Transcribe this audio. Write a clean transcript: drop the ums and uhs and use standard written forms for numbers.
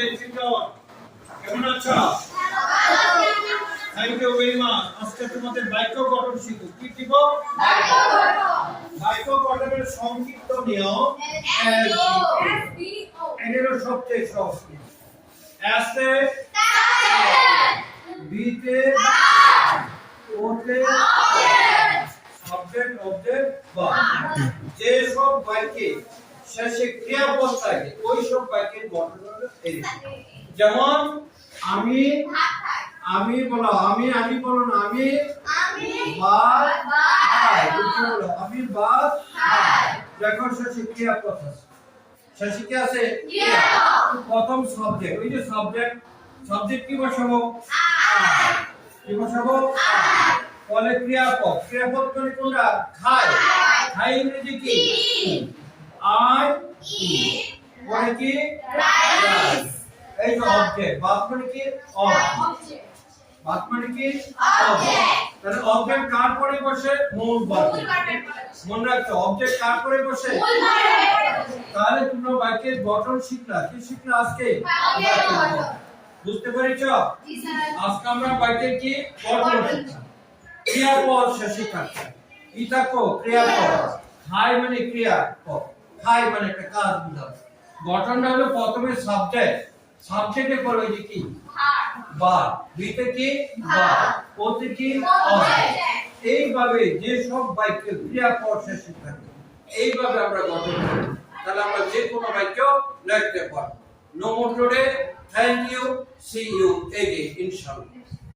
কেমন আছো? Thank you very much. আজকে তোমাদের বাক্য গঠন শিখব। কি শিখব? বাক্য গঠনের সংক্ষিপ্ত নিয়ম এগুলো সবচেয়ে সহজ। এস এ বি তে ও তে সাবজেক্ট অবজেক্ট ভার্ব। যে সব বাক্যে শেষে ক্রিয়াপদ থাকে ওই সব বাক্যের গঠন হলো এই। যেমন আমি বলো আমি বলো না আমি ভাত খাই। বুঝতে বলো আমি ভাত খাই। দেখো শেষে ক্রিয়াপদ আছে। শেষে কি আছে? প্রথম সাবজেক্ট। ওই যে সাবজেক্ট কি বসাবো? কি বসাবো? পরে ক্রিয়াপদ মানে কোনটা? খায়। খায় ইংরেজি কি? I eat. পরে কি? রাইস। এই যে অবজেক্ট। ভার্ব মানে কি? অবজেক্ট। ভার্ব মানে কি? অবজেক্ট। তাহলে অবজেক্ট কার পরে বসে? মূল ভার্ব। মনে রাখো অবজেক্ট কার পরে বসে? মূল ভার্ব। তাহলে তোমরা বাক্যের গঠন শিখলা। কি শিখলা আজকে? বুঝতে পেরেছো? জি স্যার। আজকে আমরা বাক্যের কি গঠন শিখলাম। ক্রিয়াপদ শেষে থাকছে। কি থাকো? ক্রিয়াপদ। খাই মানে ক্রিয়াপদ। খাই মানে একটা কাজ বুঝাও। গঠনটা হলো প্রথমে সাবজেক্টে পড়বে যে কি? ভার্ব। বিতে কি? ভার্ব। ওতে কি? অবজেক্ট। এইভাবে যে সব বাক্য ক্রিয়াপদ শেষে থাকে এইভাবে আমরা গঠন করি। তাহলে আমরা যে কোনো বাক্য লিখতে পারবো। No more today. Thank you. See you again ইনশাআল্লাহ।